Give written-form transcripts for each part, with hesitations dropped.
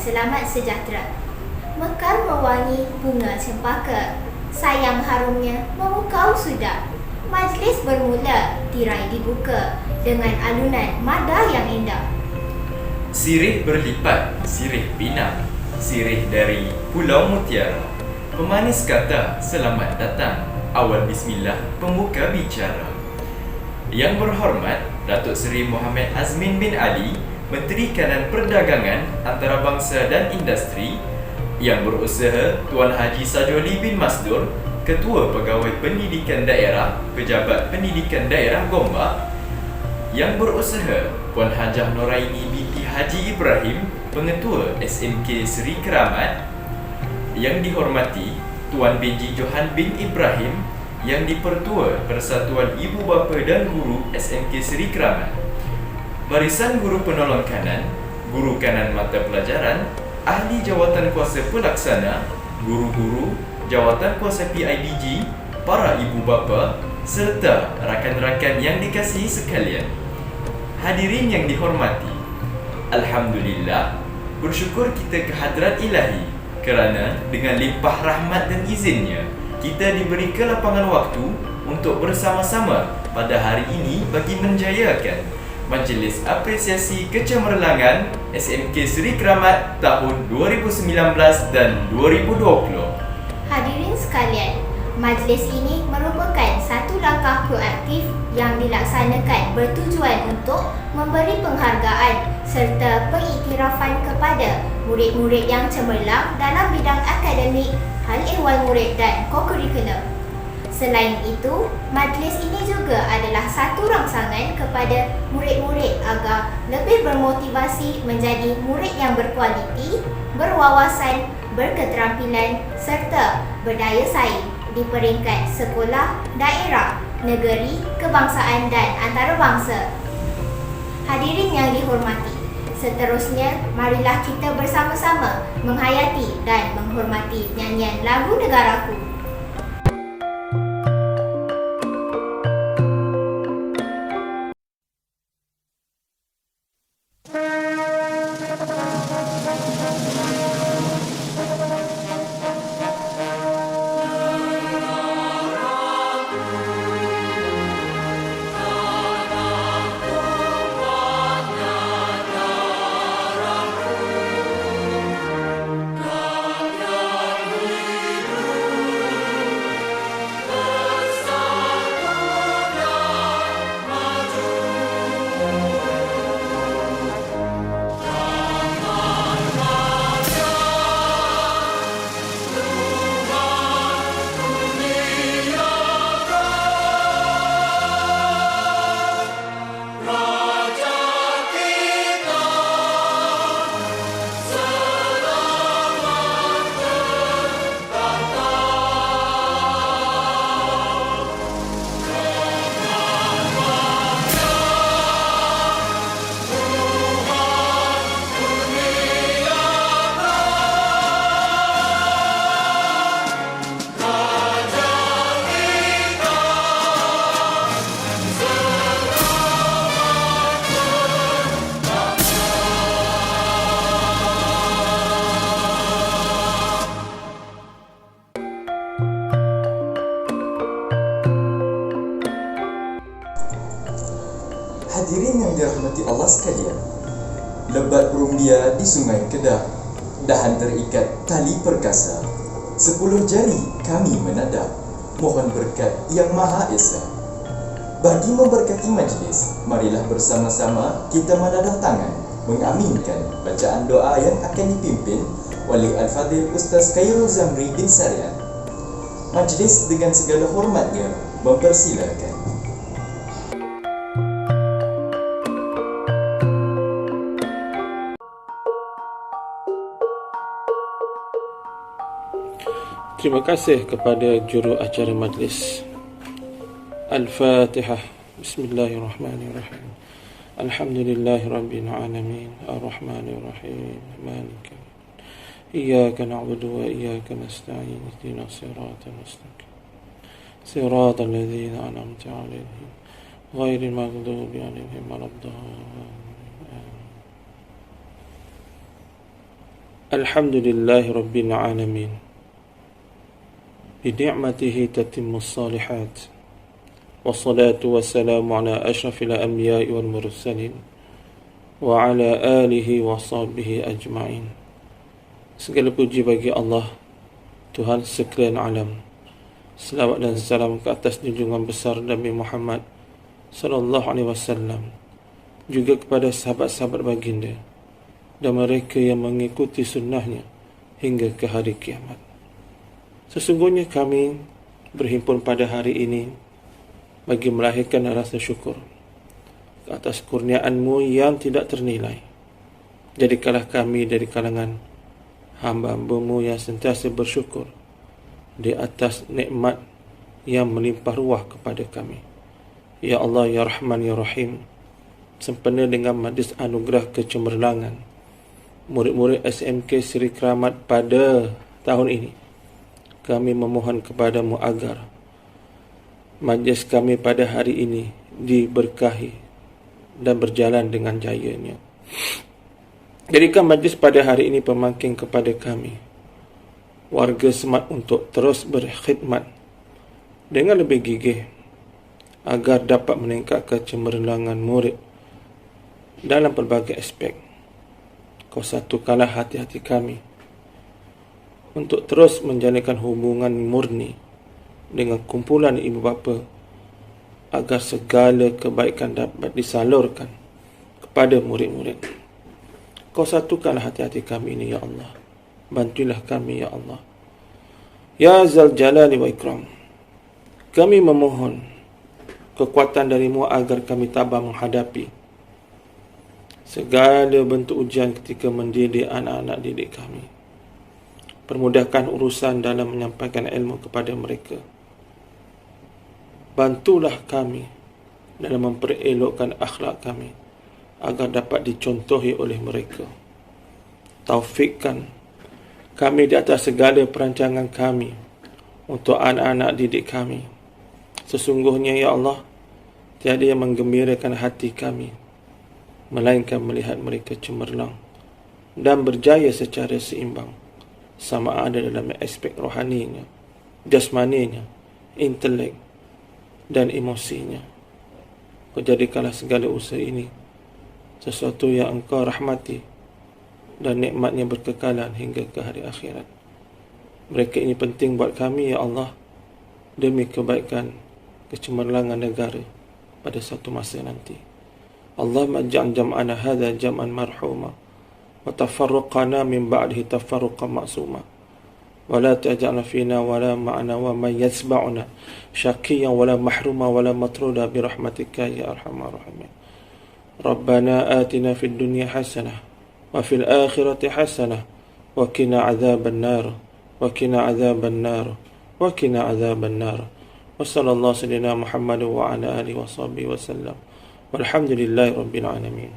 selamat sejahtera. Mekar mewangi bunga cempaka, sayang harumnya memukau sudah. Majlis bermula, tirai dibuka dengan alunan mada yang indah. Sirih berlipat, sirih pinang, sirih dari Pulau Mutiara. Pemanis kata selamat datang, awal bismillah pembuka bicara. Yang berhormat Datuk Seri Muhammad Azmin bin Ali, Menteri Kanan Perdagangan, Antarabangsa dan Industri. Yang berusaha Tuan Haji Sajoli bin Masdur, Ketua Pegawai Pendidikan Daerah, Pejabat Pendidikan Daerah Gombak. Yang berusaha Puan Hajah Noraini binti Haji Ibrahim, Pengetua SMK Seri Keramat. Yang dihormati Tuan Benji Johan bin Ibrahim, Yang di-Pertua Persatuan Ibu Bapa dan Guru SMK Seri Keramat. Barisan Guru Penolong Kanan, Guru Kanan Mata Pelajaran, Ahli Jawatan Kuasa Pelaksana, Guru-guru, Jawatan Kuasa PIBG, para ibu bapa, serta rakan-rakan yang dikasihi sekalian. Hadirin yang dihormati, Alhamdulillah, bersyukur kita ke hadrat ilahi kerana dengan limpah rahmat dan izinnya, kita diberi kelapangan waktu untuk bersama-sama pada hari ini bagi menjayakan Majlis Apresiasi Kecemerlangan SMK Seri Keramat tahun 2019 dan 2020. Hadirin sekalian, majlis ini merupakan satu langkah proaktif yang dilaksanakan bertujuan untuk memberi penghargaan serta pengiktirafan kepada murid-murid yang cemerlang dalam bidang akademik, hal ehwal murid dan kokurikulum. Selain itu, majlis ini juga adalah satu rangsangan kepada murid-murid agar lebih bermotivasi menjadi murid yang berkualiti, berwawasan, berketerampilan serta berdaya saing di peringkat sekolah, daerah, negeri, kebangsaan dan antarabangsa. Hadirin yang dihormati, seterusnya marilah kita bersama-sama menghayati dan menghormati nyanyian lagu negaraku. Hadirin yang dirahmati Allah sekalian, lebat burung dia di Sungai Kedah, dahan terikat tali perkasa, 10 jari kami menadap, mohon berkat yang Maha Esa. Bagi memberkati majlis, marilah bersama-sama kita menadah tangan, mengaminkan bacaan doa yang akan dipimpin oleh Al-Fadhil Ustaz Khairul Zamri bin Sarian. Majlis dengan segala hormatnya mempersilakan. Terima kasih kepada juru acara majlis. Al-Fatihah. Bismillahirrahmanirrahim. Alhamdulillahirabbil alamin. Ar-Rahmanirrahim. Maliki. Iyyaka na'budu wa iyyaka nasta'in. Ihdinas siratal mustaqim. Siratal ladzina an'amta 'alaihim ghairil maghdubi 'alaihim waladdallin. Alhamdulillahi Rabbil Alamin. Bini'matihi tatimmus salihat. Wassalatu wassalamu ala ashrafil anbiya'i wal mursalin wa ala alihi wa sahbihi ajma'in. Segala puji bagi Allah, Tuhan sekalian alam. Selawat dan salam ke atas junjungan besar Nabi Muhammad sallallahu alaihi wasallam, juga kepada sahabat-sahabat baginda dan mereka yang mengikuti sunnahnya hingga ke hari kiamat. Sesungguhnya kami berhimpun pada hari ini bagi melahirkan rasa syukur ke atas kurniaan-Mu yang tidak ternilai. Jadikanlah kami dari kalangan hamba-Mu yang sentiasa bersyukur di atas nikmat yang melimpah ruah kepada kami. Ya Allah, Ya Rahman, Ya Rahim, sempena dengan majlis anugerah kecemerlangan murid-murid SMK Seri Keramat pada tahun ini, kami memohon kepada-Mu agar majlis kami pada hari ini diberkahi dan berjalan dengan jayanya. Jadikan majlis pada hari ini pemangkin kepada kami, warga semat, untuk terus berkhidmat dengan lebih gigih agar dapat meningkatkan cemerlangan murid dalam pelbagai aspek. Kau satukanlah hati-hati kami untuk terus menjalinkan hubungan murni dengan kumpulan ibu bapa agar segala kebaikan dapat disalurkan kepada murid-murid. Kau satukanlah hati-hati kami ini, Ya Allah. Bantulah kami, Ya Allah. Ya Zal Jalali wa Ikram, kami memohon kekuatan dari-Mu agar kami tabah menghadapi segala bentuk ujian ketika mendidik anak-anak didik kami. Permudahkan urusan dalam menyampaikan ilmu kepada mereka. Bantulah kami dalam memperelokkan akhlak kami agar dapat dicontohi oleh mereka. Taufikkan kami di atas segala perancangan kami untuk anak-anak didik kami. Sesungguhnya, Ya Allah, tiada yang menggembirakan hati kami melainkan melihat mereka cemerlang dan berjaya secara seimbang, sama ada dalam aspek rohaninya, jasmaninya, intelek dan emosinya. Kau jadikanlah segala usaha ini sesuatu yang Engkau rahmati dan nikmatnya berkekalan hingga ke hari akhirat. Mereka ini penting buat kami, Ya Allah, demi kebaikan kecemerlangan negara pada satu masa nanti. Allahumma ja'al jam'ana hadha jam'an marhuma wa tafarruqana min ba'dihi tafarruqan ma'suma wa la taj'al fina wa la ma'ana wa man yatsba'una syaqiyyan wa la mahruma wa la matruda bi rahmatika ya arhamar rahimin. Rabbana atina fid dunya hasanah wa fil akhirati hasanah wa qina adzaban nar wa qina adzaban nar wa qina adzaban nar. Wa sallallahu sayyidina Muhammad wa ala alihi wa sahbihi wa sallam. Walhamdulillahi Rabbil Alamin.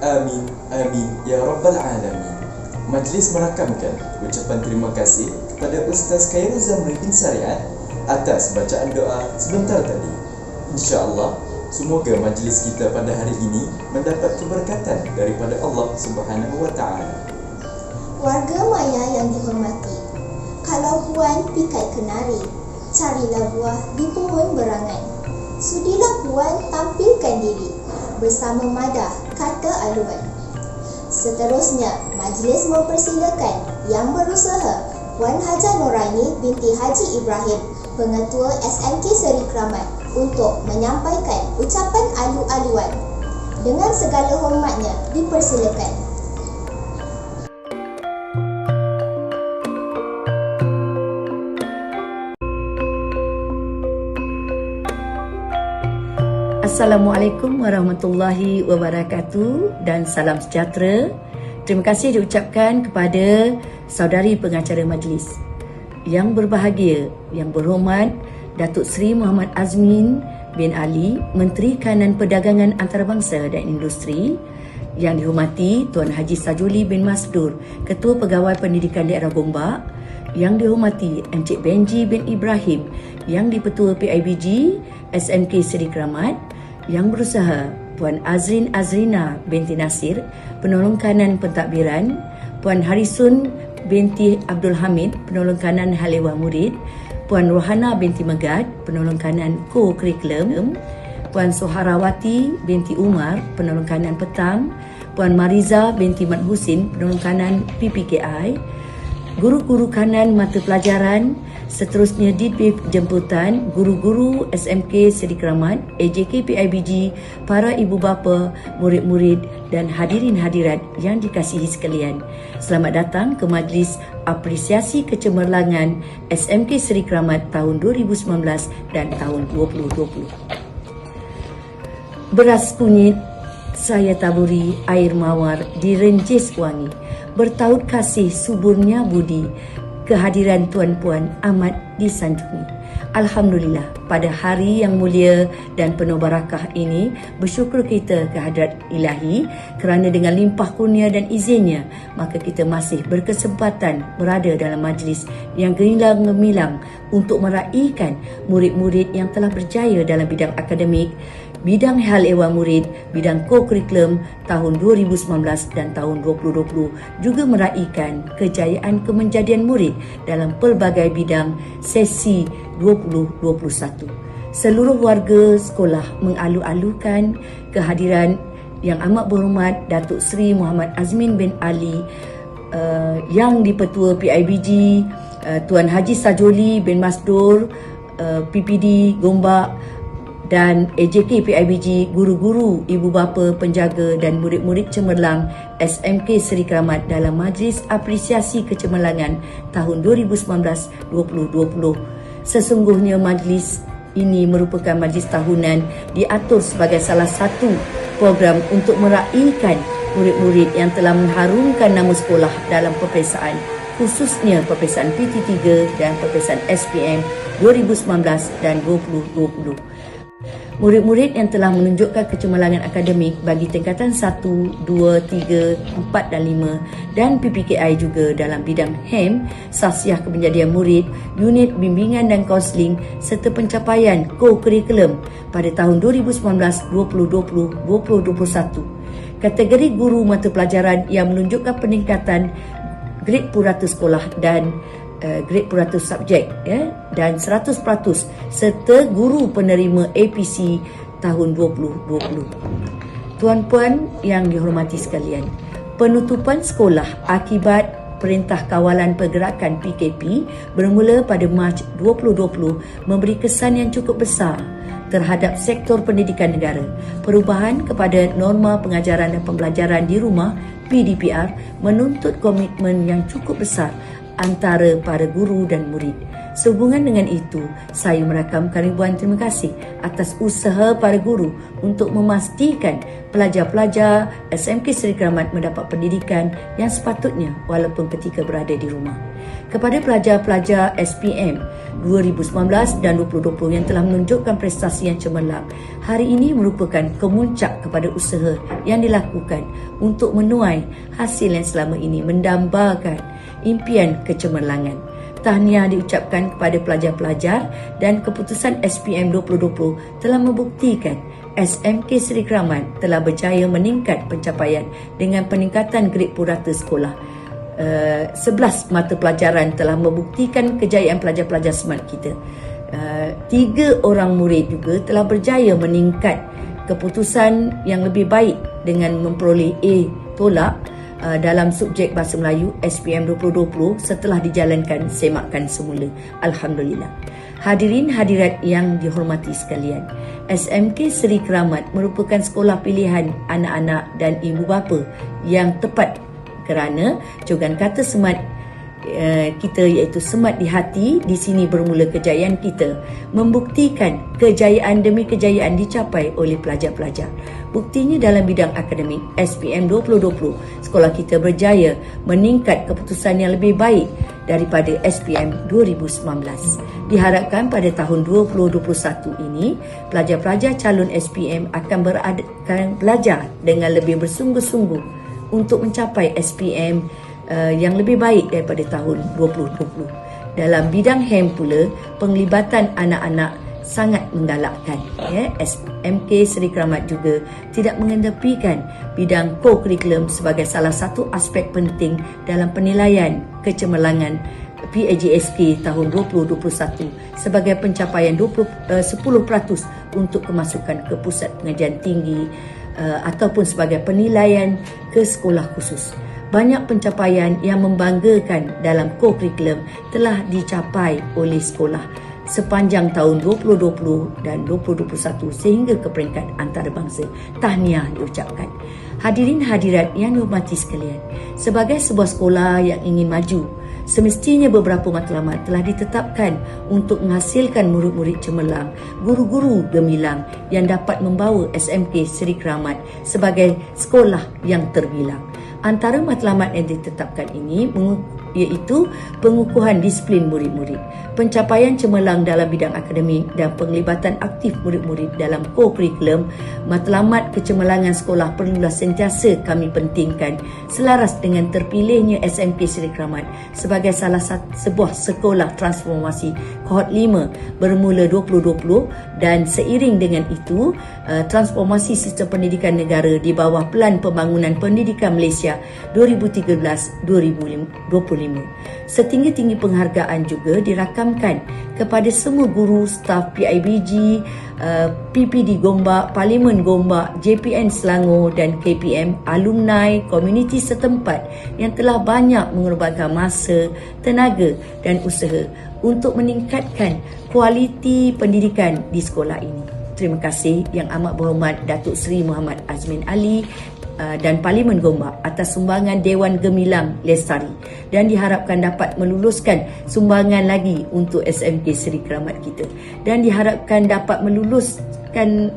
Amin, amin, ya Rabbal Alamin. Majlis merakamkan ucapan terima kasih kepada Ustaz Khairul Zamri bin Syariat atas bacaan doa sebentar tadi. InsyaAllah, semoga majlis kita pada hari ini mendapat keberkatan daripada Allah Subhanahu wa Ta'ala. Warga Maya yang dihormati, kalau Puan pikat kenari, carilah buah di pohon berangan. Sudilah Puan tampilkan diri bersama madah, kata aluan. Seterusnya, majlis mempersilakan yang berusaha Puan Haja Nuraini binti Haji Ibrahim, Pengetua SMK Seri Keramat, untuk menyampaikan ucapan alu-aluan. Dengan segala hormatnya, dipersilakan. Assalamualaikum warahmatullahi wabarakatuh dan salam sejahtera. Terima kasih diucapkan kepada saudari pengacara majlis yang berbahagia, yang berhormat Datuk Seri Muhammad Azmin bin Ali, Menteri Kanan Perdagangan Antarabangsa dan Industri, yang dihormati Tuan Haji Sajuli bin Masdur, Ketua Pegawai Pendidikan Daerah Gombak, yang dihormati Encik Benji bin Ibrahim, yang di-Petua PIBG SMK Seri Keramat, yang berusaha Puan Azrin Azrina binti Nasir, penolong kanan pentadbiran, Puan Harisun binti Abdul Hamid, penolong kanan hal ehwal murid, Puan Rohana binti Megad, penolong kanan co-curriculum, Puan Soharawati binti Umar, penolong kanan petang, Puan Mariza binti Mat Husin, penolong kanan PPKI, guru-guru kanan mata pelajaran, seterusnya didbib jemputan, guru-guru SMK Seri Keramat, AJK PIBG, para ibu bapa, murid-murid dan hadirin hadirat yang dikasihi sekalian. Selamat datang ke Majlis Apresiasi Kecemerlangan SMK Seri Keramat tahun 2019 dan tahun 2020. Beras kunyit saya taburi air mawar di renjis wangi, bertaut kasih suburnya budi, kehadiran tuan-puan amat disanjungi. Alhamdulillah, pada hari yang mulia dan penuh barakah ini, bersyukur kita kehadrat Ilahi kerana dengan limpah kurnia dan izinnya, maka kita masih berkesempatan berada dalam majlis yang gemilang gemilang untuk meraihkan murid-murid yang telah berjaya dalam bidang akademik, bidang hal ehwal murid, bidang co-curriculum tahun 2019 dan tahun 2020, juga meraihkan kejayaan kemenjadian murid dalam pelbagai bidang sesi 2021. Seluruh warga sekolah mengalu-alukan kehadiran yang amat berhormat Datuk Seri Muhammad Azmin bin Ali, Yang di-Petua PIBG, Tuan Haji Sajoli bin Masdur, PPD Gombak, dan AJK PIBG, guru-guru, ibu bapa, penjaga dan murid-murid cemerlang SMK Seri Keramat dalam Majlis Apresiasi Kecemerlangan tahun 2019-2020. Sesungguhnya majlis ini merupakan majlis tahunan diatur sebagai salah satu program untuk meraihkan murid-murid yang telah mengharumkan nama sekolah dalam peperiksaan, khususnya peperiksaan PT3 dan peperiksaan SPM 2019 dan 2020. Murid-murid yang telah menunjukkan kecemerlangan akademik bagi tingkatan 1, 2, 3, 4 dan 5 dan PPKI juga dalam bidang HEM, Sasiah Kemenjadian Murid, unit bimbingan dan kaunseling serta pencapaian co-curriculum pada tahun 2019, 2020, 2021. Kategori guru mata pelajaran yang menunjukkan peningkatan grade purata sekolah dan grade purata subjek dan 100% serta guru penerima APC tahun 2020. Tuan-puan yang dihormati sekalian, penutupan sekolah akibat Perintah Kawalan Pergerakan PKP bermula pada Mac 2020 memberi kesan yang cukup besar terhadap sektor pendidikan negara. Perubahan kepada norma pengajaran dan pembelajaran di rumah PDPR menuntut komitmen yang cukup besar antara para guru dan murid. Sehubungan dengan itu, saya merakamkan ribuan terima kasih atas usaha para guru untuk memastikan pelajar-pelajar SMK Seri Keramat mendapat pendidikan yang sepatutnya walaupun ketika berada di rumah. Kepada pelajar-pelajar SPM 2019 dan 2020 yang telah menunjukkan prestasi yang cemerlang, hari ini merupakan kemuncak kepada usaha yang dilakukan untuk menuai hasil yang selama ini mendambakan impian kecemerlangan. Tahniah diucapkan kepada pelajar-pelajar dan keputusan SPM 2020 telah membuktikan SMK Seri Keramat telah berjaya meningkat pencapaian dengan peningkatan grade purata sekolah. 11 mata pelajaran telah membuktikan kejayaan pelajar-pelajar smart kita. 3 orang murid juga telah berjaya meningkat keputusan yang lebih baik dengan memperoleh A tolak dalam subjek Bahasa Melayu SPM 2020 setelah dijalankan semakan semula. Alhamdulillah. Hadirin hadirat yang dihormati sekalian, SMK Seri Keramat merupakan sekolah pilihan anak-anak dan ibu bapa yang tepat kerana jogan kata semat kita iaitu semat di hati. Di sini bermula kejayaan kita, membuktikan kejayaan demi kejayaan dicapai oleh pelajar-pelajar. Buktinya dalam bidang akademik SPM 2020, sekolah kita berjaya meningkat keputusan yang lebih baik daripada SPM 2019. Diharapkan pada tahun 2021 ini, pelajar-pelajar calon SPM akan belajar dengan lebih bersungguh-sungguh untuk mencapai SPM yang lebih baik daripada tahun 2020. Dalam bidang HEM pula, penglibatan anak-anak sangat menggalakkan. SMK Seri Keramat juga tidak mengedepikan bidang co-curriculum sebagai salah satu aspek penting dalam penilaian kecemerlangan PAJSK tahun 2021 sebagai pencapaian 10% untuk kemasukan ke pusat pengajian tinggi ataupun sebagai penilaian ke sekolah khusus. Banyak pencapaian yang membanggakan dalam co-curriculum telah dicapai oleh sekolah sepanjang tahun 2020 dan 2021 sehingga ke peringkat antarabangsa. Tahniah diucapkan. Hadirin hadirat yang dihormati sekalian, sebagai sebuah sekolah yang ingin maju, semestinya beberapa matlamat telah ditetapkan untuk menghasilkan murid-murid cemerlang, guru-guru gemilang yang dapat membawa SMK Seri Keramat sebagai sekolah yang terbilang. Antara matlamat yang ditetapkan ini iaitu pengukuhan disiplin murid-murid, pencapaian cemerlang dalam bidang akademik dan penglibatan aktif murid-murid dalam co-curriculum. Matlamat kecemerlangan sekolah perlulah sentiasa kami pentingkan selaras dengan terpilihnya SMK Seri Keramat sebagai salah satu sebuah sekolah transformasi kohort 5 bermula 2020 dan seiring dengan itu transformasi sistem pendidikan negara di bawah Pelan Pembangunan Pendidikan Malaysia 2013-2025. Setinggi-tinggi penghargaan juga dirakamkan kepada semua guru, staf PIBG, PPD Gombak, Parlimen Gombak, JPN Selangor dan KPM, alumni, komuniti setempat yang telah banyak mengorbankan masa, tenaga dan usaha untuk meningkatkan kualiti pendidikan di sekolah ini. Terima kasih Yang Amat Berhormat Datuk Seri Muhammad Azmin Ali dan Parlimen Gombak atas sumbangan Dewan Gemilang Lestari dan diharapkan dapat meluluskan sumbangan lagi untuk SMK Seri Keramat kita dan diharapkan dapat meluluskan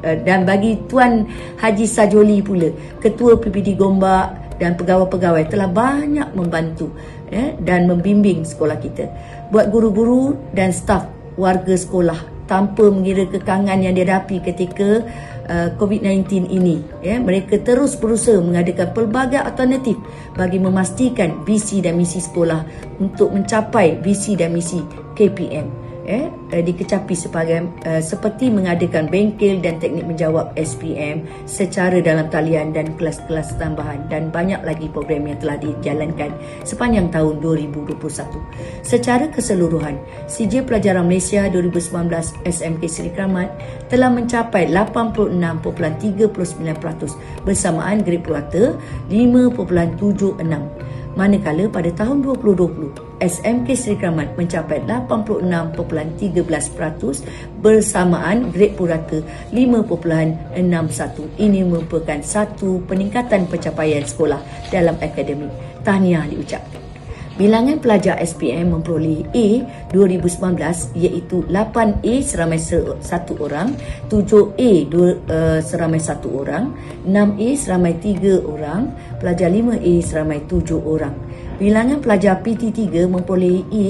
dan bagi Tuan Haji Sajoli pula, Ketua PPD Gombak dan pegawai-pegawai telah banyak membantu dan membimbing sekolah kita. Buat guru-guru dan staf warga sekolah tanpa mengira kekangan yang dihadapi ketika COVID-19 ini, mereka terus berusaha mengadakan pelbagai alternatif bagi memastikan visi dan misi sekolah untuk mencapai visi dan misi KPM dikecapi seperti mengadakan bengkel dan teknik menjawab SPM secara dalam talian dan kelas-kelas tambahan dan banyak lagi program yang telah dijalankan sepanjang tahun 2021. Secara keseluruhan, CJ Pelajaran Malaysia 2019 SMK Seri Keramat telah mencapai 86.39% bersamaan grade purata 5.76. Manakala pada tahun 2020, SMK Seri Keramat mencapai 86.13% bersamaan grade purata 5.61. Ini merupakan satu peningkatan pencapaian sekolah dalam akademik. Tahniah diucapkan. Bilangan pelajar SPM memperoleh A 2019 iaitu 8A seramai 1 orang, 7A seramai 1 orang, 6A seramai 3 orang, pelajar 5A seramai 7 orang. Bilangan pelajar PT3 memperoleh A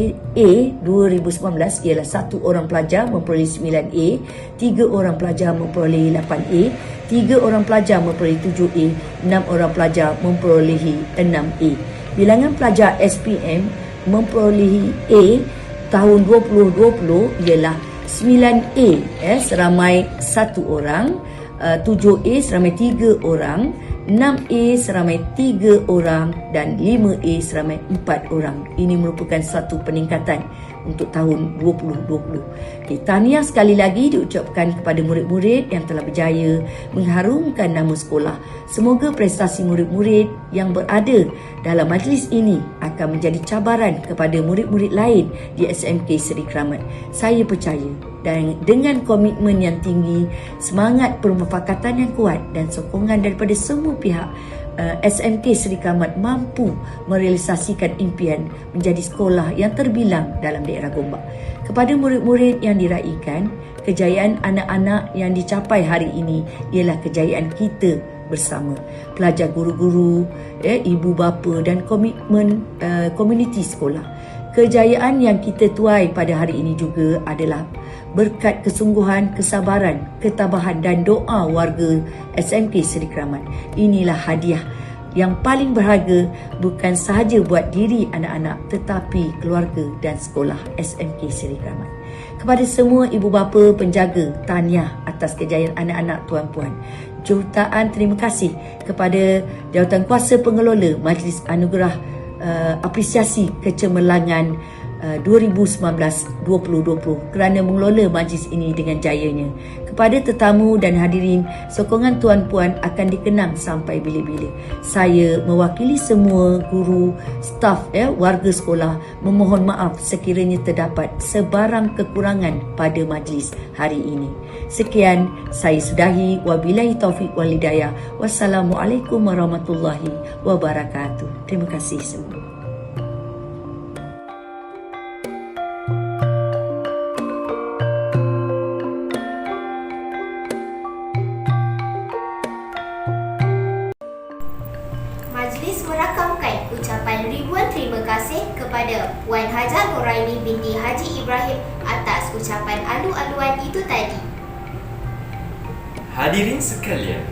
2019 ialah 1 orang pelajar memperoleh 9A, 3 orang pelajar memperoleh 8A, 3 orang pelajar memperoleh 7A, 6 orang pelajar memperolehi 6A. Bilangan pelajar SPM memperolehi A tahun 2020 ialah 9A seramai 1 orang, 7A seramai 3 orang, 6A seramai 3 orang dan 5A seramai 4 orang. Ini merupakan satu peningkatan untuk tahun 2020. Tahniah sekali lagi diucapkan kepada murid-murid yang telah berjaya mengharumkan nama sekolah. Semoga prestasi murid-murid yang berada dalam majlis ini akan menjadi cabaran kepada murid-murid lain di SMK Seri Keramat. Saya percaya dan dengan komitmen yang tinggi, semangat permufakatan yang kuat dan sokongan daripada semua pihak, SMK Seri Keramat mampu merealisasikan impian menjadi sekolah yang terbilang dalam daerah Gombak. Kepada murid-murid yang diraikan, kejayaan anak-anak yang dicapai hari ini ialah kejayaan kita bersama. Pelajar, guru-guru, ibu bapa dan komitmen komuniti sekolah. Kejayaan yang kita tuai pada hari ini juga adalah berkat kesungguhan, kesabaran, ketabahan dan doa warga SMK Seri Keramat. Inilah hadiah yang paling berharga bukan sahaja buat diri anak-anak tetapi keluarga dan sekolah SMK Seri Keramat. Kepada semua ibu bapa penjaga, tahniah atas kejayaan anak-anak tuan-puan. Jutaan terima kasih kepada Jawatankuasa Pengelola Majlis Anugerah Apresiasi Kecemerlangan 2019-2020 kerana mengelola majlis ini dengan jayanya. Kepada tetamu dan hadirin, sokongan tuan-puan akan dikenang sampai bila-bila. Saya mewakili semua guru, staf, warga sekolah memohon maaf sekiranya terdapat sebarang kekurangan pada majlis hari ini. Sekian, saya sudahi. Wabillahi taufiq wal hidayah. Wassalamualaikum warahmatullahi wabarakatuh. Terima kasih semua. Majlis merakamkan ucapan ribuan terima kasih kepada Puan Hajah Nuraini binti Haji Ibrahim atas ucapan alu-aluan itu tadi. Hadirin sekalian,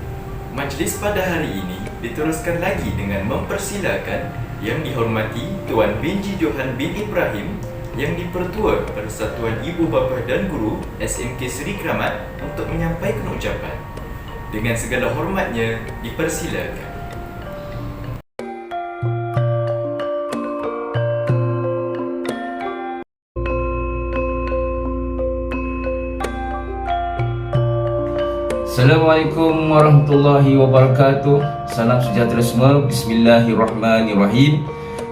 majlis pada hari ini diteruskan lagi dengan mempersilakan Yang dihormati Tuan Benji Johan bin Ibrahim, Yang di-Pertua Persatuan Ibu Bapa dan Guru SMK Seri Kramat untuk menyampaikan ucapan. Dengan segala hormatnya, dipersilakan. Assalamualaikum warahmatullahi wabarakatuh. Salam sejahtera semua. Bismillahirrahmanirrahim.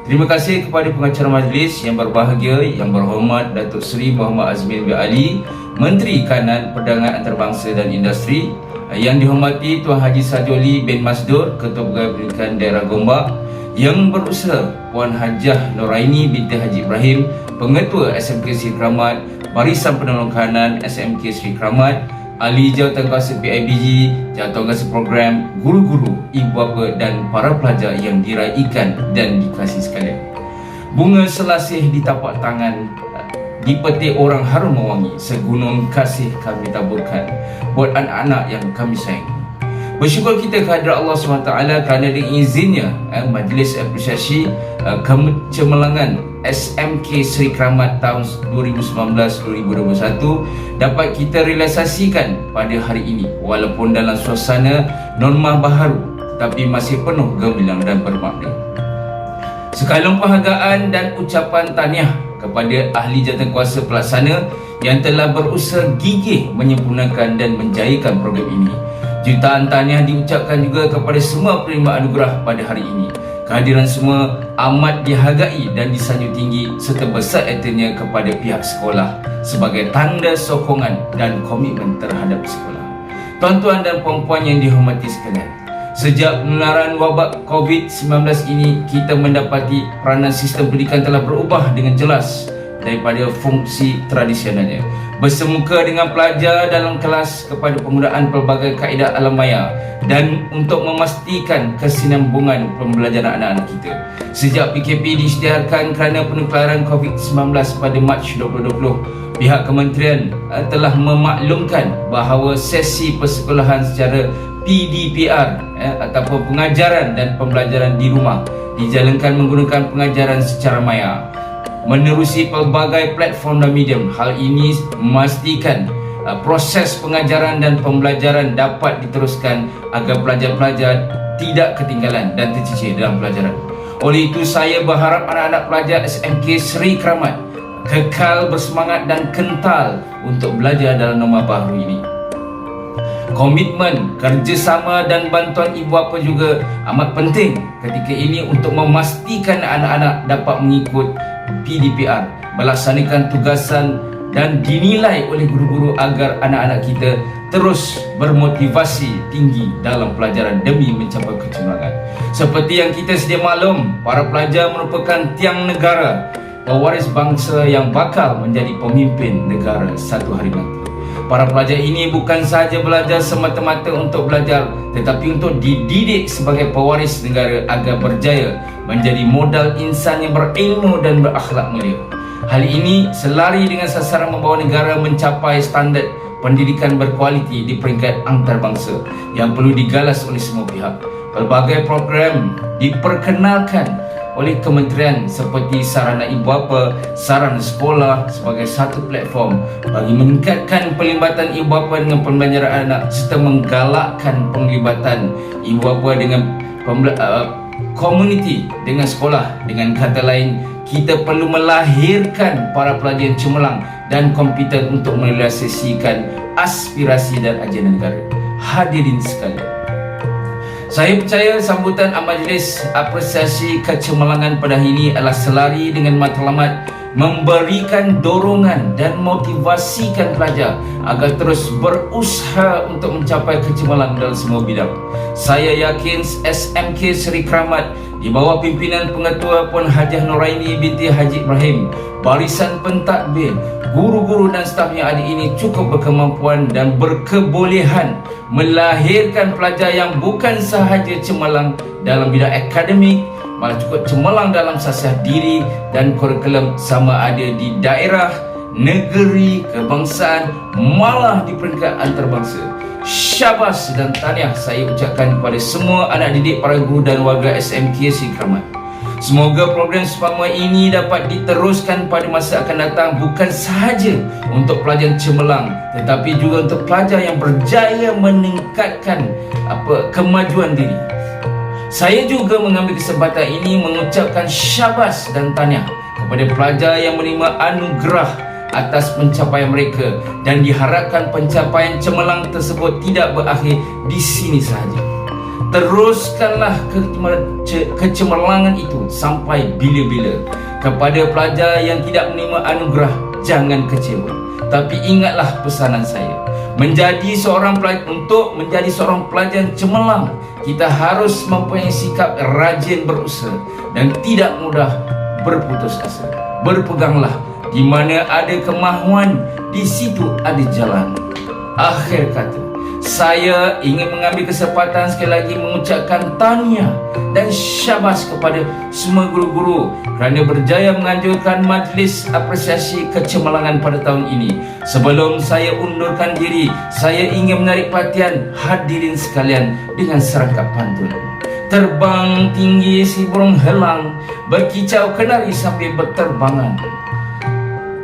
Terima kasih kepada pengacara majlis yang berbahagia, yang berhormat Datuk Seri Muhammad Azmin bin Ali, Menteri Kanan, Perdagangan Antarabangsa dan Industri, yang dihormati Tuan Haji Sajoli bin Masdur, Ketua Pegawai Pendidikan Daerah Gombak, yang berusaha Puan Hajah Nuraini binti Haji Ibrahim, Pengetua SMK Seri Kramat, Barisan Penolong Kanan SMK Seri Kramat, ahli Jawatankuasa PIBG, Jawatankuasa Program, guru-guru, ibu bapa dan para pelajar yang diraikan dan dikasihi sekalian. Bunga selasih di tapak tangan, dipetik orang harum mewangi, segunung kasih kami taburkan buat anak-anak yang kami sayangi. Bersyukur kita kehadrat Allah SWT kerana dengan izinnya Majlis Apresiasi Kecemerlangan SMK Seri Kramat tahun 2019-2021 dapat kita realisasikan pada hari ini, walaupun dalam suasana norma baharu tetapi masih penuh gemilang dan bermakna. Sekalung penghargaan dan ucapan tahniah kepada ahli jawatankuasa pelaksana yang telah berusaha gigih menyempurnakan dan menjayakan program ini. Jutaan tahniah diucapkan juga kepada semua penerima anugerah pada hari ini. Kehadiran semua amat dihargai dan disanjung tinggi serta besar ertinya kepada pihak sekolah sebagai tanda sokongan dan komitmen terhadap sekolah. Tuan-tuan dan puan-puan yang dihormati sekalian, sejak penularan wabak COVID-19 ini, kita mendapati peranan sistem pendidikan telah berubah dengan jelas daripada fungsi tradisionalnya. Bersemuka dengan pelajar dalam kelas kepada penggunaan pelbagai kaedah alam maya dan untuk memastikan kesinambungan pembelajaran anak-anak kita. Sejak PKP diisytiharkan kerana penularan COVID-19 pada Mac 2020, pihak kementerian telah memaklumkan bahawa sesi persekolahan secara PDPR ataupun pengajaran dan pembelajaran di rumah dijalankan menggunakan pengajaran secara maya menerusi pelbagai platform dan medium. Hal ini memastikan proses pengajaran dan pembelajaran dapat diteruskan agar pelajar-pelajar tidak ketinggalan dan tercicir dalam pelajaran. Oleh itu, saya berharap anak-anak pelajar SMK Seri Kramat kekal bersemangat dan kental untuk belajar dalam norma baru ini. Komitmen, kerjasama dan bantuan ibu bapa juga amat penting ketika ini untuk memastikan anak-anak dapat mengikut PDPR, melaksanakan tugasan dan dinilai oleh guru-guru agar anak-anak kita terus bermotivasi tinggi dalam pelajaran demi mencapai kecemerlangan. Seperti yang kita sedia maklum, para pelajar merupakan tiang negara, pewaris bangsa yang bakal menjadi pemimpin negara satu hari nanti. Para pelajar ini bukan sahaja belajar semata-mata untuk belajar, tetapi untuk dididik sebagai pewaris negara agar berjaya menjadi modal insan yang berilmu dan berakhlak mulia. Hal ini selari dengan sasaran membawa negara mencapai standard pendidikan berkualiti di peringkat antarabangsa yang perlu digalas oleh semua pihak. Pelbagai program diperkenalkan oleh kementerian seperti sarana ibu bapa, sarana sekolah sebagai satu platform bagi meningkatkan pelibatan ibu bapa dengan pembelajaran anak serta menggalakkan penglibatan ibu bapa dengan komuniti dengan sekolah. Dengan kata lain, kita perlu melahirkan para pelajar yang cemerlang dan kompeten untuk merealisasikan aspirasi dan agenda negara. Hadirin sekalian, saya percaya sambutan majlis apresiasi kecemerlangan pada hari ini adalah selari dengan matlamat memberikan dorongan dan motivasikan pelajar agar terus berusaha untuk mencapai kecemerlangan dalam semua bidang. Saya yakin SMK Seri Keramat di bawah pimpinan Pengetua Puan Hajah Nuraini binti Haji Ibrahim, barisan pentadbir, guru-guru dan staf yang ada ini cukup berkemampuan dan berkebolehan melahirkan pelajar yang bukan sahaja cemerlang dalam bidang akademik, malah cukup cemerlang dalam sasiah diri dan kurikulum sama ada di daerah, negeri, kebangsaan, malah di peringkat antarabangsa. Syabas dan tahniah saya ucapkan kepada semua anak didik, para guru dan warga SMK Seri Keramat. Semoga program seumpama ini dapat diteruskan pada masa akan datang, bukan sahaja untuk pelajar cemerlang tetapi juga untuk pelajar yang berjaya meningkatkan kemajuan diri. Saya juga mengambil kesempatan ini mengucapkan syabas dan tahniah kepada pelajar yang menerima anugerah atas pencapaian mereka dan diharapkan pencapaian cemerlang tersebut tidak berakhir di sini sahaja. Teruskanlah kecemerlangan itu sampai bila-bila. Kepada pelajar yang tidak menerima anugerah, jangan kecewa, tapi ingatlah pesanan saya. Untuk menjadi seorang pelajar cemerlang, kita harus mempunyai sikap rajin berusaha dan tidak mudah berputus asa. Berpeganglah, di mana ada kemahuan, di situ ada jalan. Akhir kata, saya ingin mengambil kesempatan sekali lagi mengucapkan tahniah dan syabas kepada semua guru-guru kerana berjaya menganjurkan majlis apresiasi kecemerlangan pada tahun ini. Sebelum saya undurkan diri, saya ingin menarik perhatian hadirin sekalian dengan serangkap pantun. Terbang tinggi si burung helang, berkicau kenari sambil berterbangan.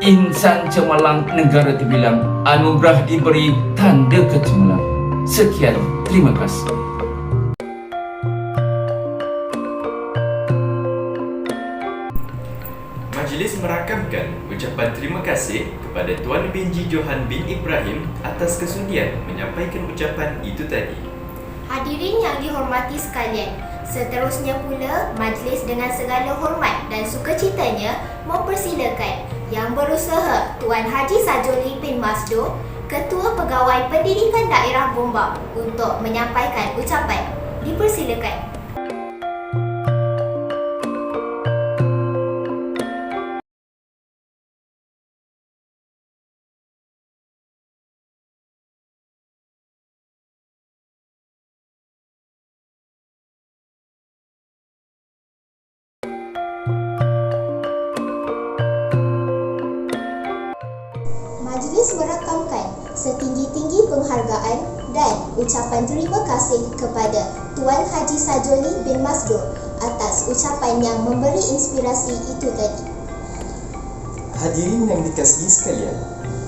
Insan cemerlang negara terbilang, anugerah diberi tanda kecemerlang. Sekian, terima kasih. Majlis merakamkan ucapan terima kasih kepada Tuan Benji Johan bin Ibrahim atas kesudian menyampaikan ucapan itu tadi. Hadirin yang dihormati sekalian, seterusnya pula majlis dengan segala hormat dan sukacitanya mempersilakan Yang Berusaha Tuan Haji Sajoli bin Masdo, Ketua Pegawai Pendidikan Daerah Gombak, untuk menyampaikan ucapan. Dipersilakan. Majlis merakamkan setinggi-tinggi penghargaan dan ucapan terima kasih kepada Tuan Haji Sajoli bin Masdo atas ucapan yang memberi inspirasi itu tadi. Hadirin yang dikasihi sekalian,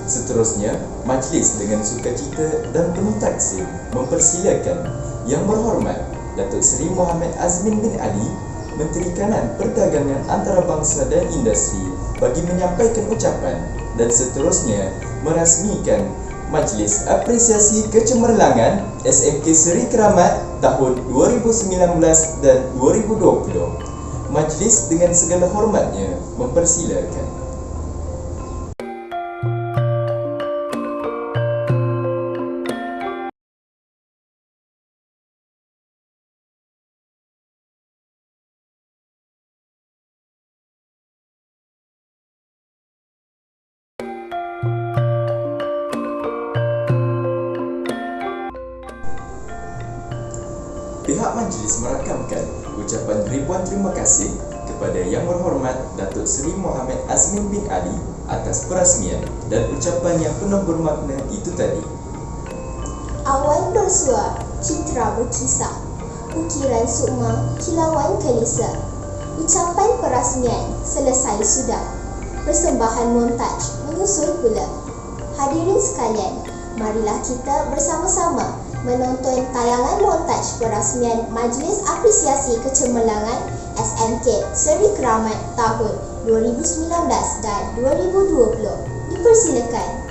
seterusnya majlis dengan sukacita dan penuh takzim mempersilakan Yang Berhormat Datuk Seri Muhammad Azmin bin Ali, Menteri Kanan Perdagangan Antarabangsa dan Industri, bagi menyampaikan ucapan dan seterusnya merasmikan Majlis Apresiasi Kecemerlangan SMK Seri Keramat tahun 2019 dan 2020. Majlis dengan segala hormatnya mempersilakan. Pihak majlis merakamkan ucapan ribuan terima kasih kepada Yang Berhormat Datuk Seri Muhammad Azmin bin Ali atas perasmian dan ucapan yang penuh bermakna itu tadi. Awan bersua, citra berkisah, ukiran sukma, kilauan kalisa. Ucapan perasmian selesai sudah. Persembahan montaj menyusul pula. Hadirin sekalian, marilah kita bersama-sama menonton tayangan montaj perasmian Majlis Apresiasi Kecemerlangan SMK Seri Keramat tahun 2019 dan 2020. Dipersilakan.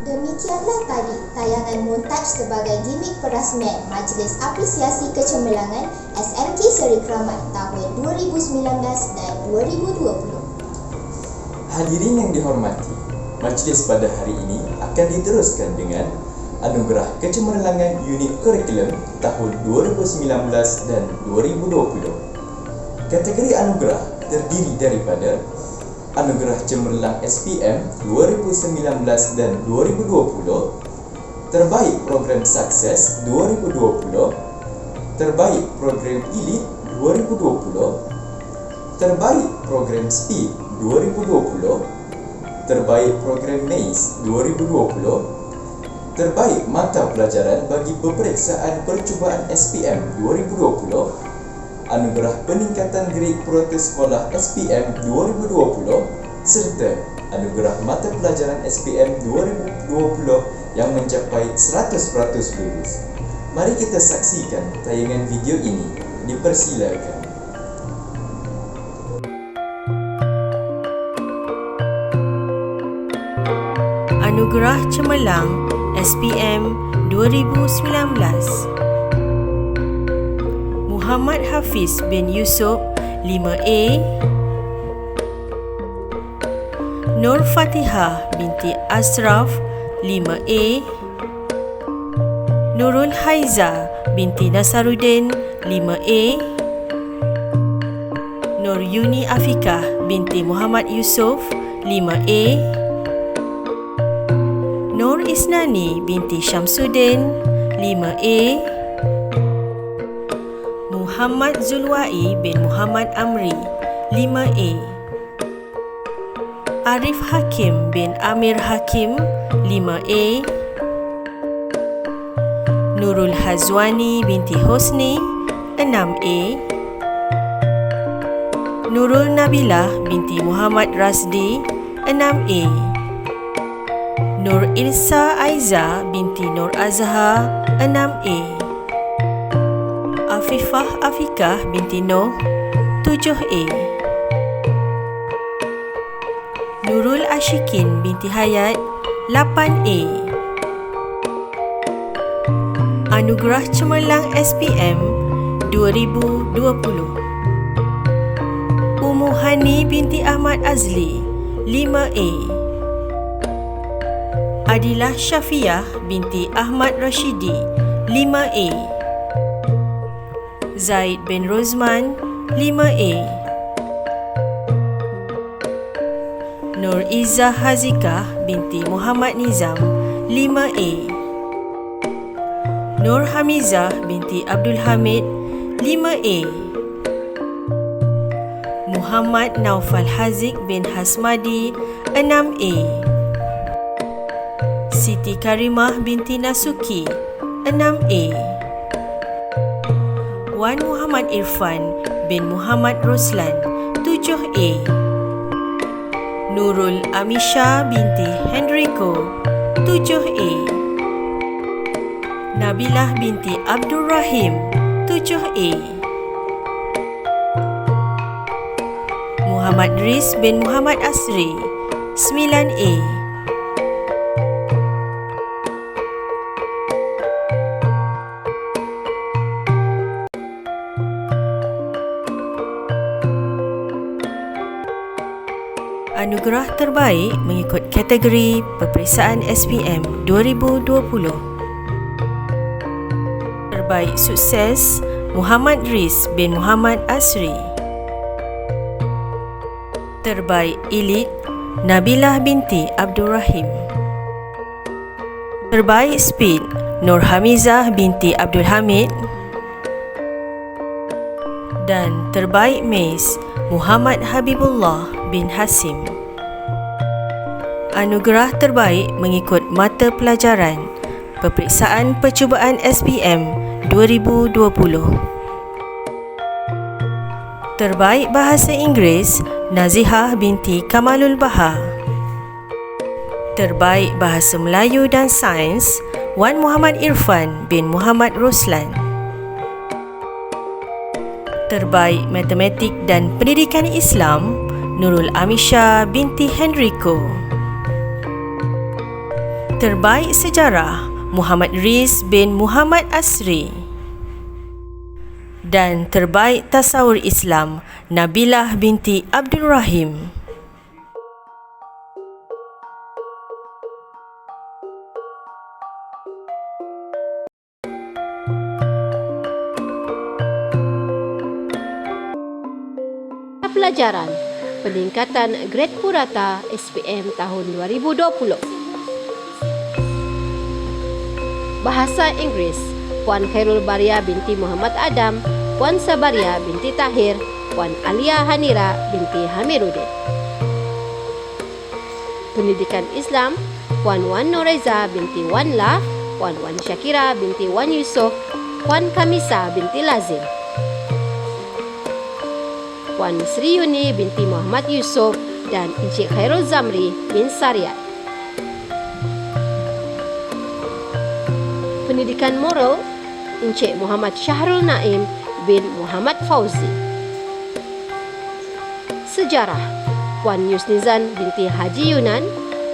Demikianlah tadi tayangan montaj sebagai gimik perasmian Majlis Apresiasi Kecemerlangan SMK Seri Keramat tahun 2019 dan 2020. Hadirin yang dihormati, majlis pada hari ini akan diteruskan dengan Anugerah Kecemerlangan Unit Kurikulum tahun 2019 dan 2020. Kategori anugerah terdiri daripada Anugerah Cemerlang SPM 2019 dan 2020, Terbaik Program Sukses 2020, Terbaik Program Elite 2020, Terbaik Program Speed 2020, Terbaik Program MAIS 2020, Terbaik Mata Pelajaran bagi Peperiksaan Percubaan SPM 2020, Anugerah Peningkatan Grade Protosekolah SPM 2020 serta Anugerah Mata Pelajaran SPM 2020 yang mencapai 100% lulus. Mari kita saksikan tayangan video ini. Dipersilakan. Anugerah Cemerlang SPM 2019. Muhammad Hafiz bin Yusuf 5A, Nur Fatihah binti Ashraf 5A, Nurul Haiza binti Nasaruddin 5A, Nur Yuni Afikah binti Muhammad Yusuf 5A, Nur Isnani binti Syamsuddin 5A, Muhammad Zulwai bin Muhammad Amri 5A, Arif Hakim bin Amir Hakim 5A, Nurul Hazwani binti Hosni 6A, Nurul Nabilah binti Muhammad Rasdi 6A, Nur Ilsa Aiza binti Nur Azhar 6A, Afifah Afikah binti Noh 7A, Nurul Ashikin binti Hayat 8A, Anugerah Cemerlang SPM 2020, Ummu Hani binti Ahmad Azli 5A, Adilah Syafiah binti Ahmad Rashidi 5A, Zaid bin Rozman 5A, Nur Izzah Hazikah binti Muhammad Nizam 5A, Nur Hamizah binti Abdul Hamid 5A, Muhammad Naufal Haziq bin Hasmadi 6A, Siti Karimah binti Nasuki 6A, Wan Muhammad Irfan bin Muhammad Roslan 7A, Nurul Amisha binti Henrico 7A, Nabilah binti Abdul Rahim 7A, Muhammad Riz bin Muhammad Asri 9A, Anugerah terbaik mengikut kategori Peperiksaan SPM 2020. Terbaik sukses Muhammad Riz bin Muhammad Asri. Terbaik elit Nabilah binti Abdul Rahim. Terbaik speed Nur Hamizah binti Abdul Hamid. Dan terbaik maze Muhammad Habibullah bin Hasim. Anugerah terbaik mengikut mata pelajaran Peperiksaan Percubaan SPM 2020. Terbaik Bahasa Inggeris Nazihah binti Kamalul Bahar. Terbaik Bahasa Melayu dan Sains Wan Muhammad Irfan bin Muhammad Roslan. Terbaik Matematik dan Pendidikan Islam Nurul Amisha binti Henrico. Terbaik Sejarah Muhammad Riz bin Muhammad Asri. Dan terbaik Tasawur Islam Nabilah binti Abdul Rahim. Pelajaran Peningkatan Grade Purata SPM tahun 2020. Bahasa Inggeris Puan Khairul Baria binti Muhammad Adam, Puan Sabaria binti Tahir, Puan Alia Hanira binti Hamiruddin. Pendidikan Islam Puan Wan Noreza binti Wan La, Puan Wan Syakira binti Wan Yusof, Puan Kamisa binti Lazim. Puan Sri Yuni binti Muhammad Yusof dan Encik Khairul Zamri bin Sariat. Pendidikan Moral Encik Muhammad Syahrul Naim bin Muhammad Fauzi. Sejarah Puan Yusnizan binti Haji Yunan,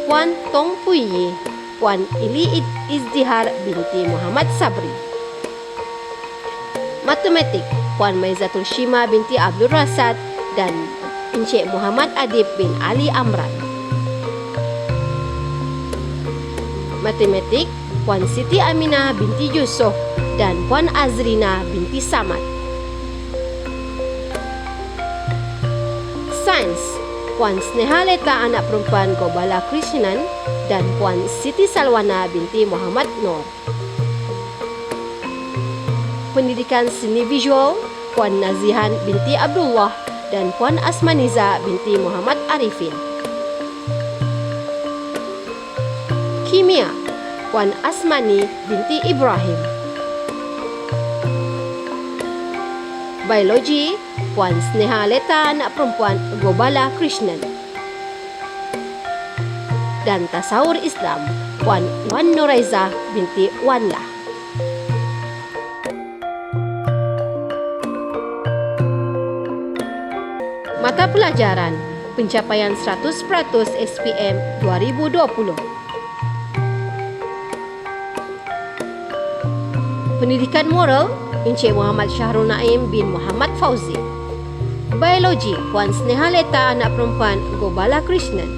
Puan Tong Puyi, Puan Ili Izdihar binti Muhammad Sabri. Matematik Puan Maizatul Shima binti Abdul Rasad dan Encik Muhammad Adib bin Ali Amran. Matematik Puan Siti Aminah binti Yusof dan Puan Azrina binti Samad. Sains Puan Snehaleta anak perempuan Gobala Krishnan dan Puan Siti Salwana binti Muhammad Nur. Pendidikan Seni Visual Puan Nazihan binti Abdullah dan Puan Asmaniza binti Muhammad Arifin. Kimia, Puan Asmani binti Ibrahim. Biologi, Puan Sneha Leta anak perempuan Gobala Krishnan. Dan Tasawur Islam, Puan Wan Nuraiza binti Wanlah. Mata pelajaran pencapaian 100% SPM 2020. Pendidikan moral, Encik Muhammad Syahrul Naim bin Muhammad Fauzi. Biologi, Puan Sneha Leta anak perempuan Gobala Krishnan.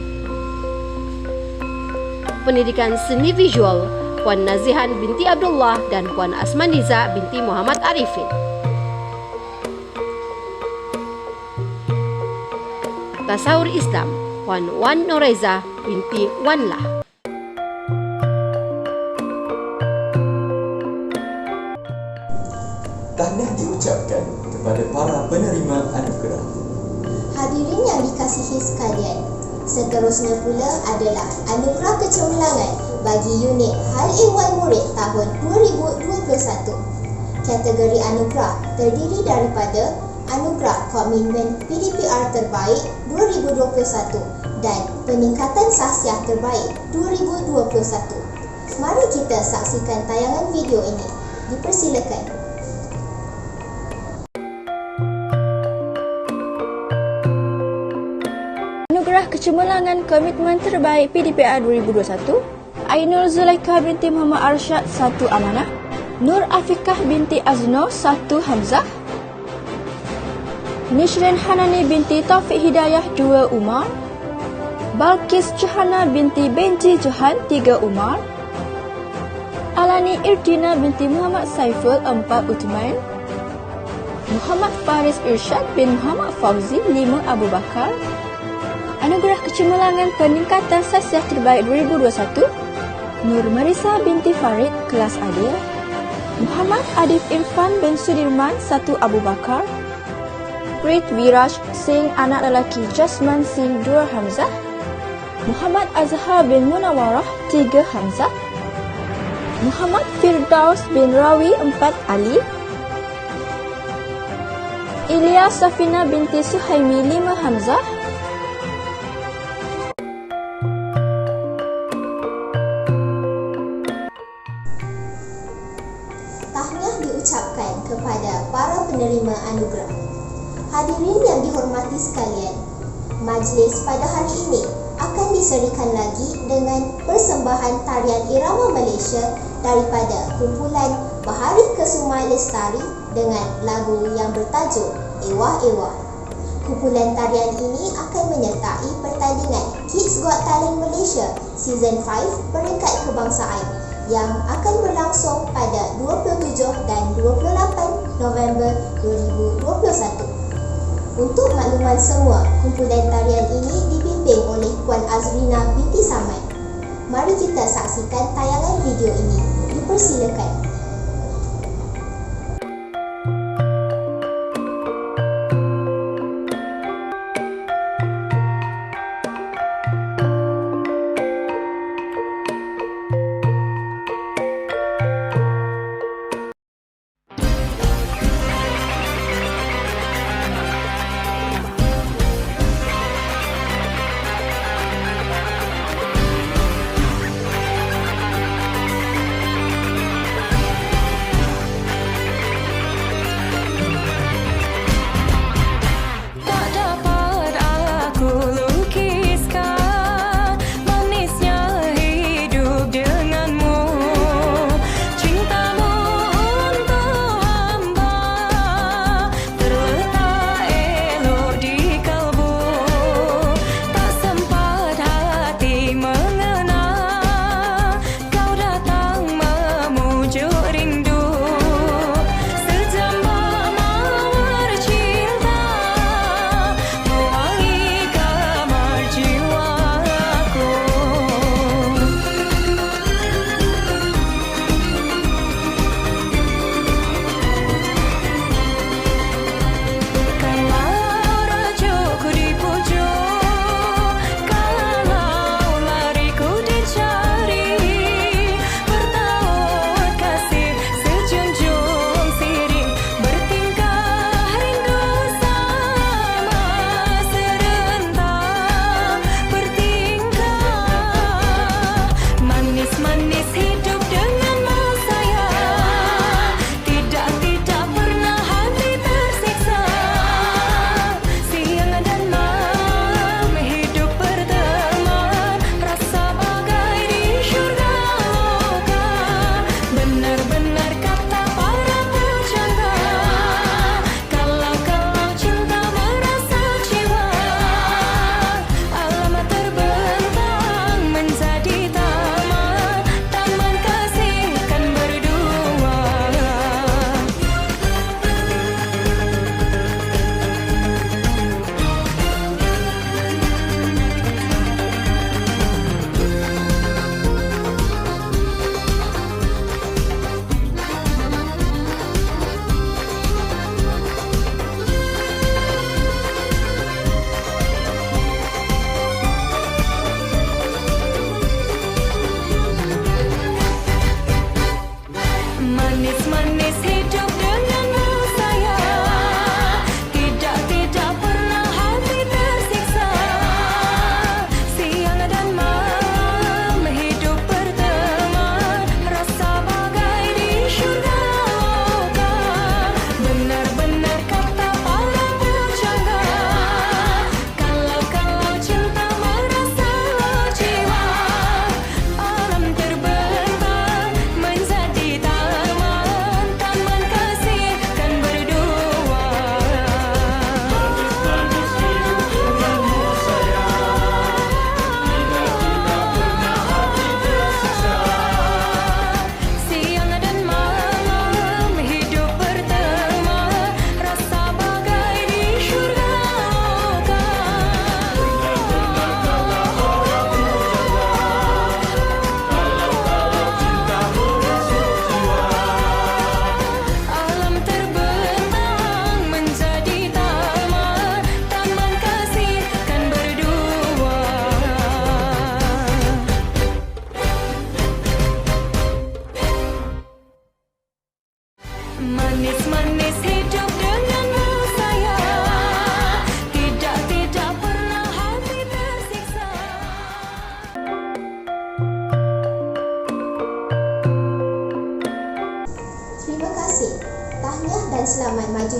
Pendidikan seni visual, Puan Nazihan binti Abdullah dan Puan Asmaniza binti Muhammad Arifin. Tasawur Islam, Puan Wan Nuraiza binti Wanlah. Tahniah diucapkan kepada para penerima anugerah. Hadirin yang dikasihi sekalian, seterusnya pula adalah anugerah kecemerlangan bagi unit Hal Ehwal Murid tahun 2021. Kategori anugerah terdiri daripada Anugerah Komitmen PDPR Terbaik 2021 dan Peningkatan Sahsiah Terbaik 2021. Mari kita saksikan tayangan video ini. Dipersilakan. Anugerah Kecemerlangan Komitmen Terbaik PDPR 2021, Ainul Zulaikha binti Muhammad Arsyad 1 Amanah, Nur Afikah binti Azno 1 Hamzah, Nishrin Hanani binti Taufik Hidayah 2 Umar, Balkis Johana binti Benji Johan 3 Umar, Alani Irtina binti Muhammad Saiful 4 Uthman, Muhammad Faris Irsyad bin Muhammad Fauzi 5 Abu Bakar. Anugerah Kecemerlangan Peningkatan Sahsiah Terbaik 2021, Nur Marisa binti Farid kelas Adil, Muhammad Adif Irfan bin Sudirman 1 Abu Bakar, Prit Viraj Singh anak lelaki Jasman Singh 2 Hamzah, Muhammad Azhar bin Munawarah 3 Hamzah, Muhammad Firdaus bin Rawi 4 Ali, Ilyas Safina binti Suhaimi 5 Hamzah, Tahniah diucapkan kepada para penerima anugerah. Hadirin yang dihormati sekalian, majlis pada hari ini akan diserikan lagi dengan persembahan tarian irama Malaysia daripada kumpulan Bahari Kesumai Lestari dengan lagu yang bertajuk Ewah Ewah. Kumpulan tarian ini akan menyertai pertandingan Kids Got Talent Malaysia Season 5 peringkat kebangsaan yang akan berlangsung pada 27 dan 28 November 2021. Untuk makluman semua, kumpulan tarian ini dibimbing oleh Puan Azrina binti Samad. Mari kita saksikan tayangan video ini. Dipersilakan.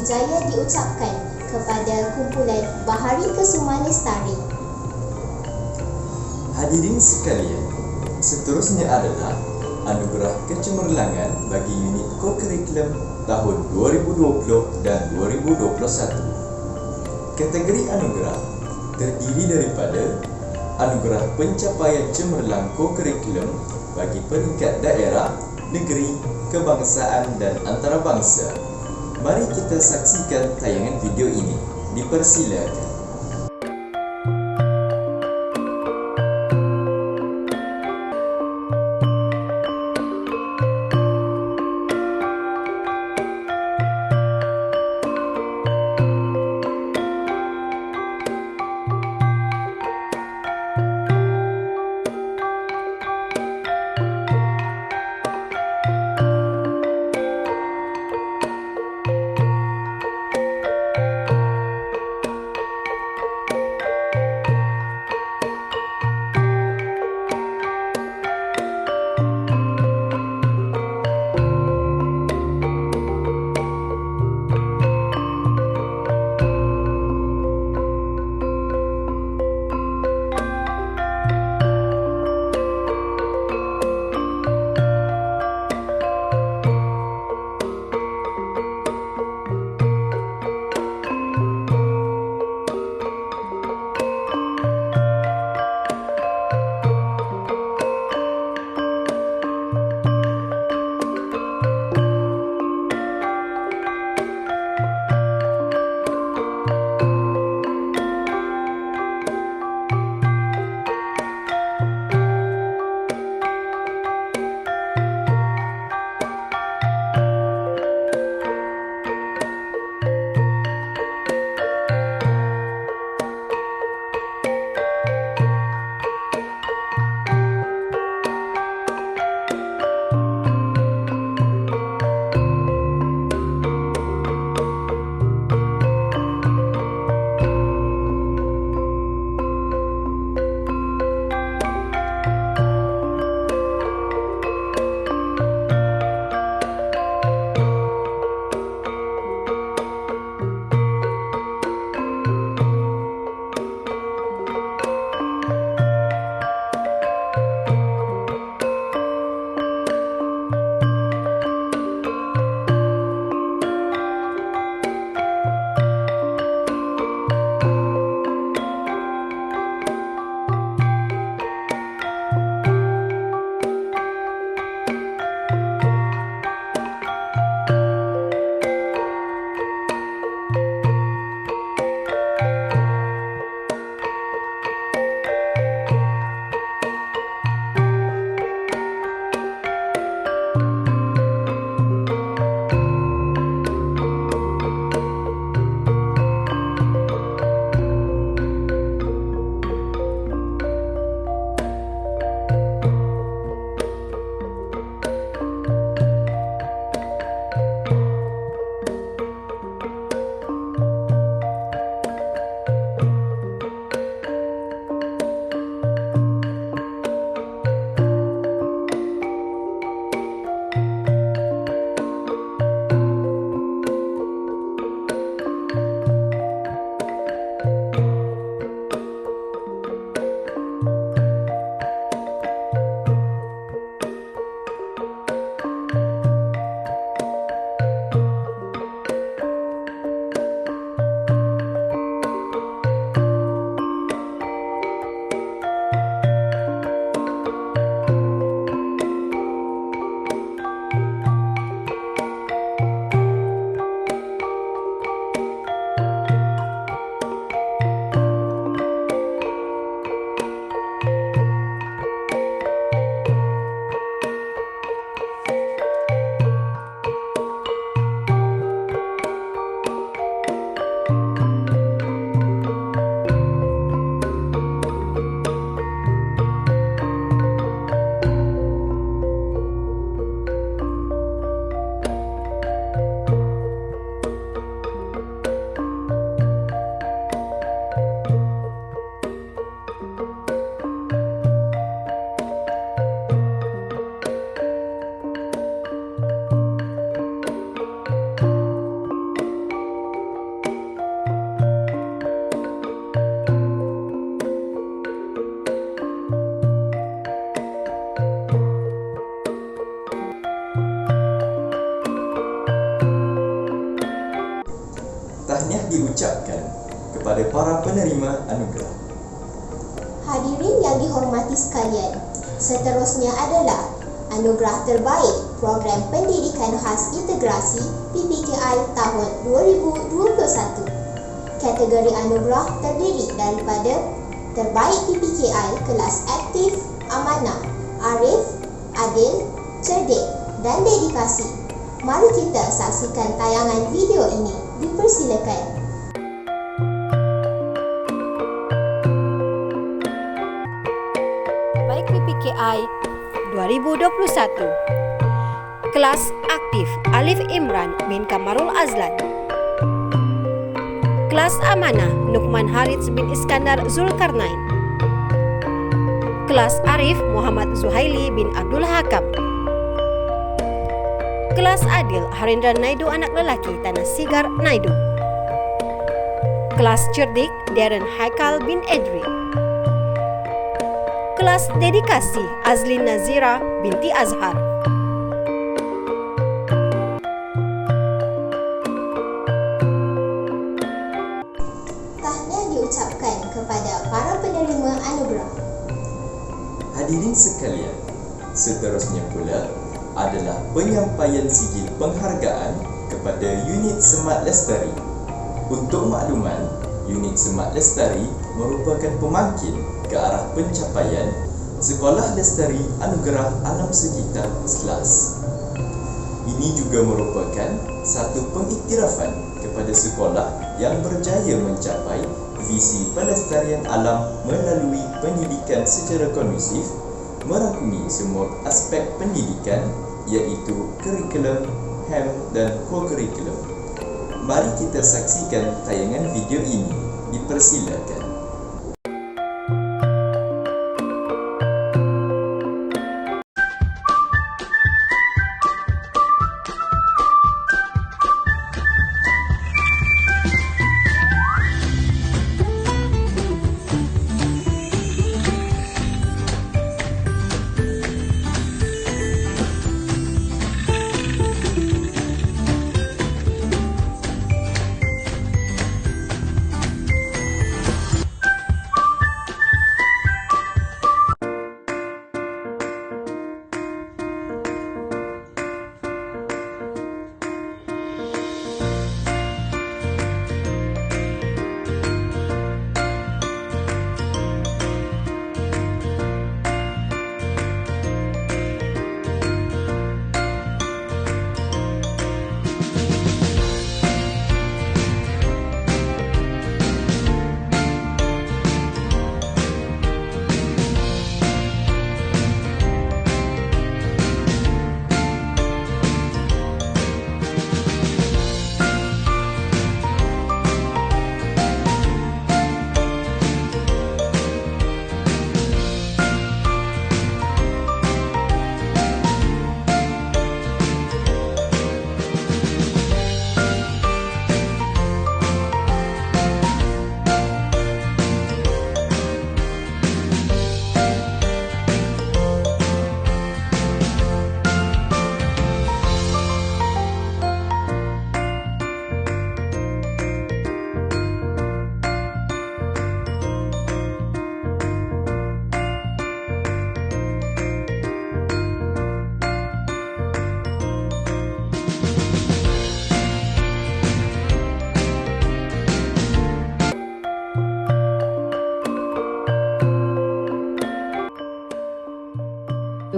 Sriwijaya diucapkan kepada kumpulan Bahari Kesuma Lestari. Hadirin sekalian, seterusnya adalah anugerah kecemerlangan bagi unit kokurikulum tahun 2020 dan 2021. Kategori anugerah terdiri daripada anugerah pencapaian cemerlang kokurikulum bagi peringkat daerah, negeri, kebangsaan dan antarabangsa. Mari kita saksikan tayangan video ini. Dipersilakan. diucapkan kepada para penerima anugerah. Hadirin yang dihormati sekalian, seterusnya adalah Anugerah Terbaik Program Pendidikan Khas Integrasi PPKI tahun 2021. Kategori anugerah terdiri daripada Terbaik PPKI Kelas Aktif, Amanah, Arif, Adil, Cerdik dan Dedikasi. Mari kita saksikan tayangan video ini. Dipersilakan. Baik PPKI 2021. Kelas Aktif Alif Imran bin Kamarul Azlan. Kelas Amanah Nukman Harits bin Iskandar Zulkarnain. Kelas Arif Muhammad Zuhaili bin Abdul Hakam. Kelas Adil Harindra Naidu anak lelaki Tanah Sigar Naidu. Kelas Cerdik Darren Haikal bin Edri. Kelas Dedikasi Azlin Nazira binti Azhar. Tahniah diucapkan kepada para penerima anugerah. Hadirin sekalian, seterusnya pula adalah penyampaian sigil penghargaan kepada unit Semat Lestari. Untuk makluman, unit Semat Lestari merupakan pemangkin ke arah pencapaian Sekolah Lestari Anugerah Alam Sekitar SLAS. Ini juga merupakan satu pengiktirafan kepada sekolah yang berjaya mencapai visi pelestarian alam melalui pendidikan secara kondusif, merangkumi semua aspek pendidikan iaitu kurikulum, HAM dan co-kurikulum. Mari kita saksikan tayangan video ini. Dipersilakan.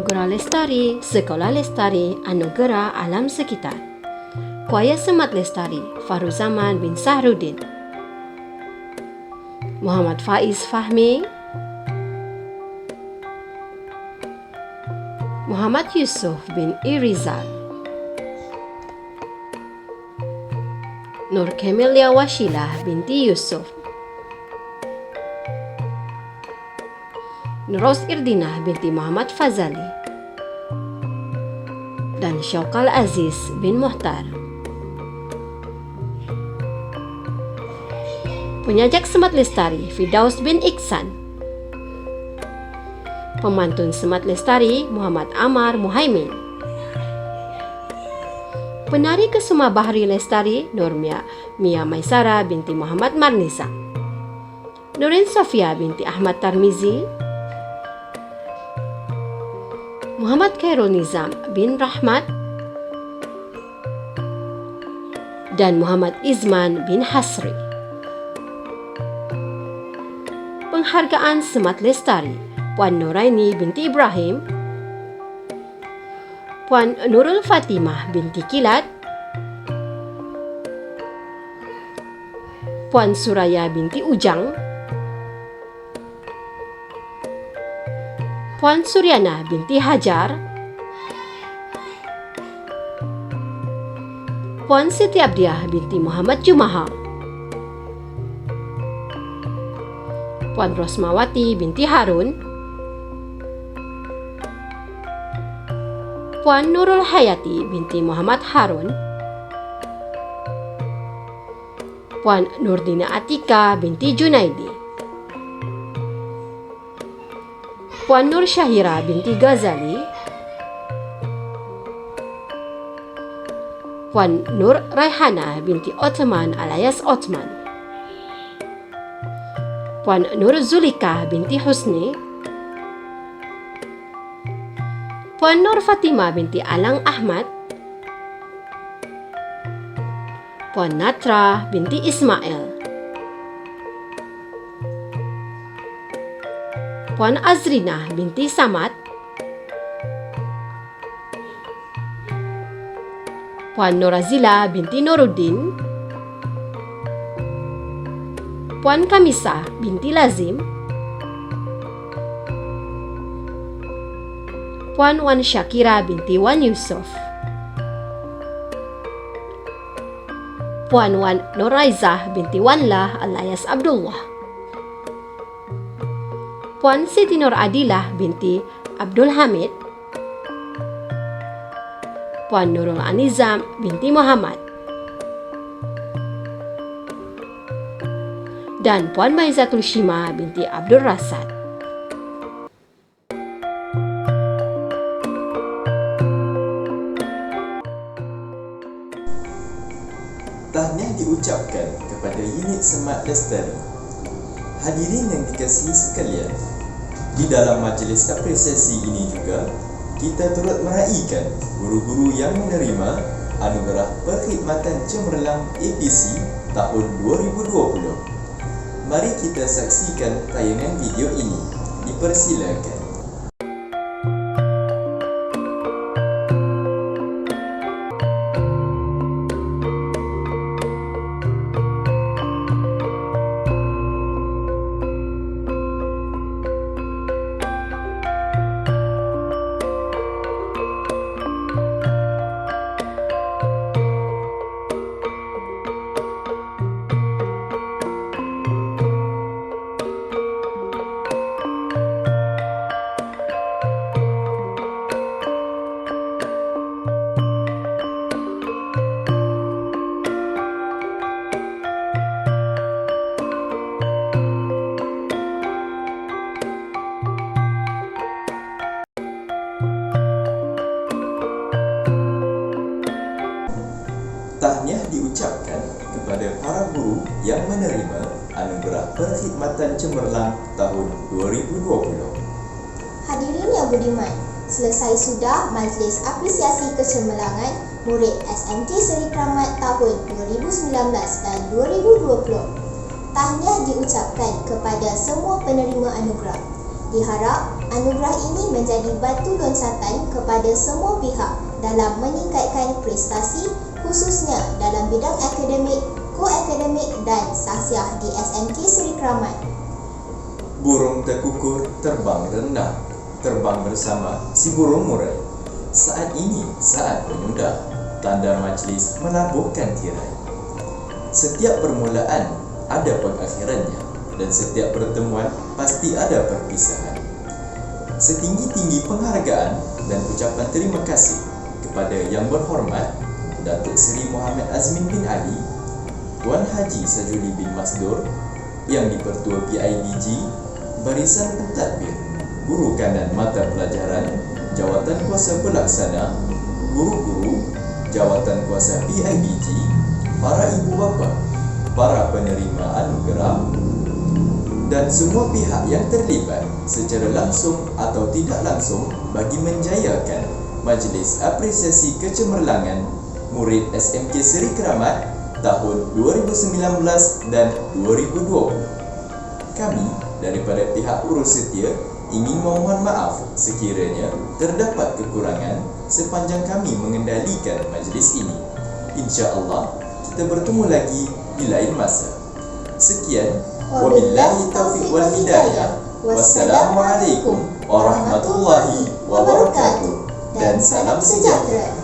Anugerah Lestari Sekolah Lestari Anugerah Alam Sekitar. Kuaya Semat Lestari Fahruzaman bin Sahrudin. Muhammad Faiz Fahmi. Muhammad Yusuf bin Irizal. Nur Camelia Washilah binti Yusuf. Nuros Irdinah binti Muhammad Fazali dan Syaukal Aziz bin Muhtar. Penyajak Semat Lestari Firdaus bin Iksan. Pemantun Semat Lestari Muhammad Amar Muhaimin. Penari Kesuma Bahari Lestari Nur Mia Maisara binti Muhammad Marnisa, Nurin Sofia binti Ahmad Tarmizi, Muhammad Khairul Nizam bin Rahmat, dan Muhammad Izman bin Hasri. Penghargaan Semat Lestari Puan Nuraini binti Ibrahim, Puan Nurul Fatimah binti Kilat, Puan Suraya binti Ujang, Puan Suryana binti Hajar, Puan Siti Abdiah binti Muhammad Jumaha, Puan Rosmawati binti Harun, Puan Nurul Hayati binti Muhammad Harun, Puan Nurdina Atika binti Junaidi, Puan Nur Syahira binti Ghazali, Puan Nur Raihana binti Ottoman alias Otman, Puan Nur Zulika binti Husni, Puan Nur Fatimah binti Alang Ahmad, Puan Natra binti Ismail, Puan Azrina binti Samad, Puan Norazila binti Nuruddin, Puan Kamisa binti Lazim, Puan Wan Syakira binti Wan Yusof, Puan Wan Nuraizah binti Wanlah alias Abdullah, Puan Siti Nur Adilah binti Abdul Hamid, Puan Nurul Anizam binti Muhammad, dan Puan Maizatul Shima binti Abdul Rasad. Tahniah diucapkan kepada unit Semat Lestari. Hadirin yang dikasihi sekalian, di dalam majlis apresiasi ini juga kita turut meraihkan guru-guru yang menerima Anugerah Perkhidmatan Cemerlang APC tahun 2020. Mari kita saksikan tayangan video ini. Dipersilakan. Tahniah diucapkan kepada para guru yang menerima Anugerah Perkhidmatan Cemerlang tahun 2020. Hadirin yang budiman, selesai sudah majlis apresiasi kecemerlangan murid SMK Seri Keramat tahun 2019 dan 2020. Tahniah diucapkan kepada semua penerima anugerah. Diharap anugerah ini menjadi batu loncatan kepada semua pihak dalam meningkatkan prestasi, khususnya dalam bidang akademik, ko-akademik dan sahsiah di SMK Seri Keramat. Burung terkukur terbang rendah, terbang bersama si burung murai. Saat ini saat penyudah, tanda majlis menabuhkan tirai. Setiap permulaan ada pengakhirannya, dan setiap pertemuan pasti ada perpisahan. Setinggi-tinggi penghargaan dan ucapan terima kasih kepada yang berhormat Datuk Seri Muhammad Azmin bin Ali, Tuan Haji Sajuli bin Masdur, Yang di-Pertua PIDG, Barisan Pentadbir, Guru Kanan Mata Pelajaran, Jawatan Kuasa Pelaksana, guru-guru, Jawatankuasa PIBG, para ibu bapa, para penerima anugerah dan semua pihak yang terlibat secara langsung atau tidak langsung bagi menjayakan Majlis Apresiasi Kecemerlangan Murid SMK Seri Keramat tahun 2019 dan 2020. Kami daripada pihak urus setia ingin memohon maaf sekiranya terdapat kekurangan sepanjang kami mengendalikan majlis ini. Insya-Allah kita bertemu lagi di lain masa. Sekian, wabillahi taufiq wal hidayah. Wassalamualaikum warahmatullahi wabarakatuh dan salam sejahtera.